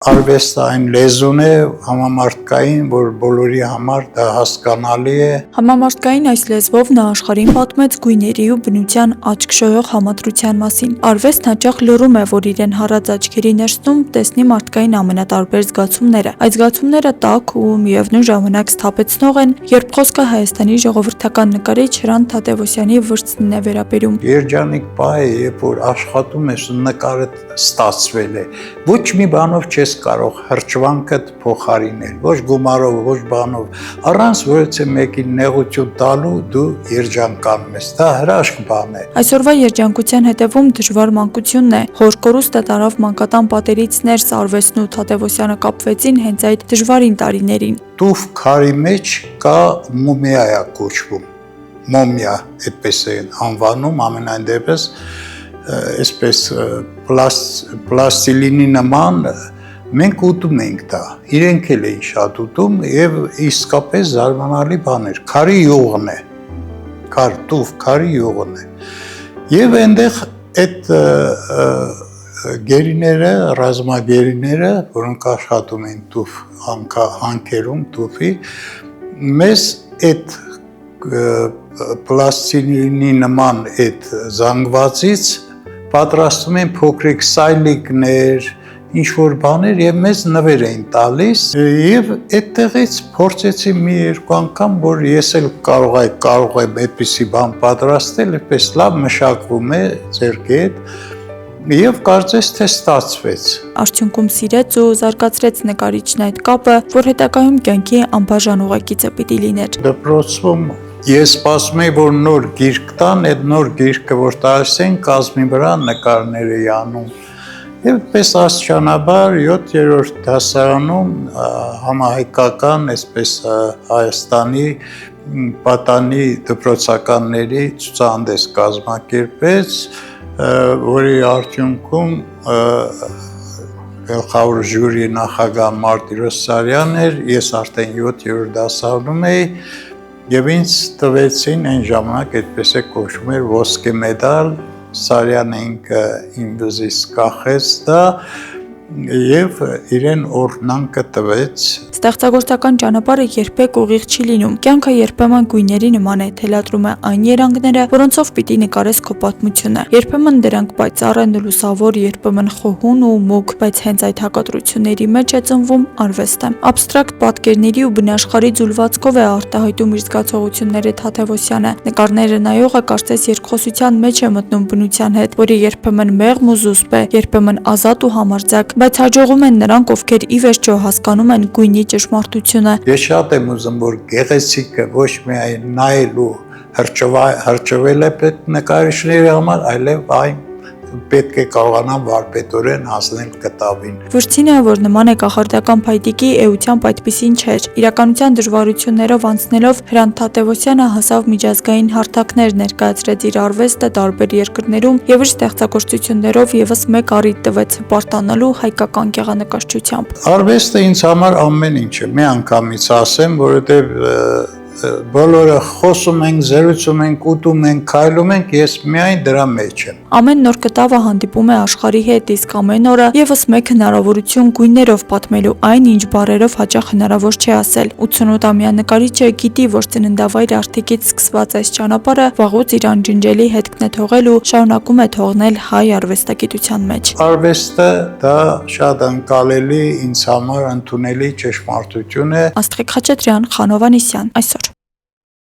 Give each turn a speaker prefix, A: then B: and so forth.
A: Արվեստը այն լեզուն է համամարտկային, որ բոլորի համար դա հասկանալի է։
B: Համամարտկային այս լեզվով նա աշխարհին պատմեց գույների ու բնության աչք շոյող համադրության մասին։ Արվեստն հաճախ լռում է, որ իրեն հառած աչքերի ներսում տեսնի մարդկային ամենատարբեր զգացումները։ Այդ զգացումները տաք ու միևնույն ժամանակ սթափեցնող են, երբ խոսքը Հայաստանի ժողովրդական նկարիչ Հրանտ Թադևոսյանի վրձնին է վերաբերում։
A: Երջանիկ պահ է, երբ որ աշխատում ես ու նկարը ստացվել է, ոչ մի բանով չես կարող հրճվանքդ փոխարինել, ոչ գումարով, ոչ բանով, առանց որևէ մեկին նեղություն տալու դու երջանկանում ես, դա հրաշք բան է։
B: Այսօրվա երջանկության հետևում դժվար մանկությունն է։ Հոր կորուստը տարավ մանկատան պատերից ներս Արվեստն ու Թադևոսյանը կապվեցին հենց այդ դժվարին տարիներին։
A: Տուֆ քարի մեջ կա մումիա կոչվում, մոմիա, այդպես են անվանում, ամենայն դեպս այսպես պլաստիլինի նման մենք ուտում ենք դա, իրենք էլ էին շատ ուտում և իսկապես զարմանալի բան էր, քարի յուղն է, տուֆ քարի յուղն է և այնտեղ այդ գերիները, ռազմագերիները, որոնք աշխատում են տուֆ հանքերում տուֆի, մեզ այդ պլաստիլինի նման այդ զանգվածից պատրաստում են փոքրիկ սայլիկներ, ինչ-որ բաներ և մեզ նվեր էին տալիս և այդտեղից փորձեցի մի-երկու անգամ, որ ես էլ կարող եմ այդպիսի բան պատրաստել, այդպես լավ մշակվում է ձեռքի հետ և կարծես թե ստացվեց։
B: Արդյունքում սիրեց ու զարգացրեց նկարիչն այդ կապը, որ հետագայում կյանքի անբաժան ուղեկիցը պիտի լիներ։
A: Դպրոցում ես սպասում էի, որ նոր գիրք տան, այդ նոր գիրքը, որ տալիս են, կազմի վրա նկարներ էի անում։ Եվ պես աստիճանաբար 7-րդ դասարանում համահայկական, այսպես Հայաստանի պատանի դպրոցականների ցուցահանդես կազմակերպեց, որի արդյունքում գլխավոր ժյուրիի նախագահ Մարտիրոս Սարյանն էր, ես արդեն 7-րդ դասարանում էի և ինձ տվեցին այն ժամանակ այդպես է կոչվում էր ոսկե մեդալ, Սարյանը ինքը իմ վզից կախեց դա և իրեն օրհնանքը տվեց։
B: Ստեղծագործական ճանապարհը երբեք ուղիղ չի լինում։ Կյանքը երբեմն գույների նման է, թելադրում է այն երանգները, որոնցով պիտի նկարես քո պատմությունը։ Երբեմն դրանք պայծառ են, լուսավոր, երբեմն խոհուն ու մուգ, բայց հենց այդ հակադրությունների մեջ է ծնվում արվեստը։ Աբստրակտ պատկերների ու բնաշխարհի ձուլվածքով է արտահայտում իր զգացողությունները Թադևոսյանը։ Նկարները նայողը կարծես երկխոսության մեջ է մտնում բնության հետ, որը երբեմն մեղմ ու զուսպ է, երբեմն ազատ ու համարձակ, բայց հաջողում են նրանք, ովքեր ի վերջո հասկանում են գույնի ճշմարտությունը։
A: Ես շատ եմ ուզում, որ գեղեցիկը ոչ միայն նայել ու հրճվել է նկարիչների համար, այլև այն պետք է կարողանան վարպետորեն հասնել կտավին։
B: Վրձինը, որ նման է կախարդական փայտիկի, էությամբ այդպիսին չէր։ Իրականության դժվարություններով անցնելով Հրանտ Թադևոսյանը հասավ միջազգային հարթակներ, ներկայացրեց իր արվեստը տարբեր երկրներում և իր ստեղծագործություններով ևս մեկ առիթ տվեց հպարտանալու հայկական գեղանկարչությամբ։
A: Արվեստը ինձ համար ամեն ինչ է, մի անգամից ասեմ, որովհետև բոլորը խոսում ենք, զրուցում ենք, ուտում ենք, քայլում ենք, ես միայն դրա մեջ եմ։
B: Ամեն նոր կտավը հանդիպում է աշխարհի հետ, իսկ ամեն օրը ևս մեկ հնարավորություն գույներով պատմելու այն, ինչ բառերով հաճախ հնարավոր չէ ասել։ 88-ամյա նկարիչը գիտի, որ ծննդավայր Արթիկից սկսված այս ճանապարհը վաղուց իր անջնջելի հետքն է թողել ու շարունակում է թողնել հայ արվեստագիտության մեջ։
A: Արվեստը դա շատ ընկալելի, ինձ համար ընդունելի ճշմարտություն է։
B: Աստղիկ Խաչատրյան, Խանով Անիսյան, այսօր։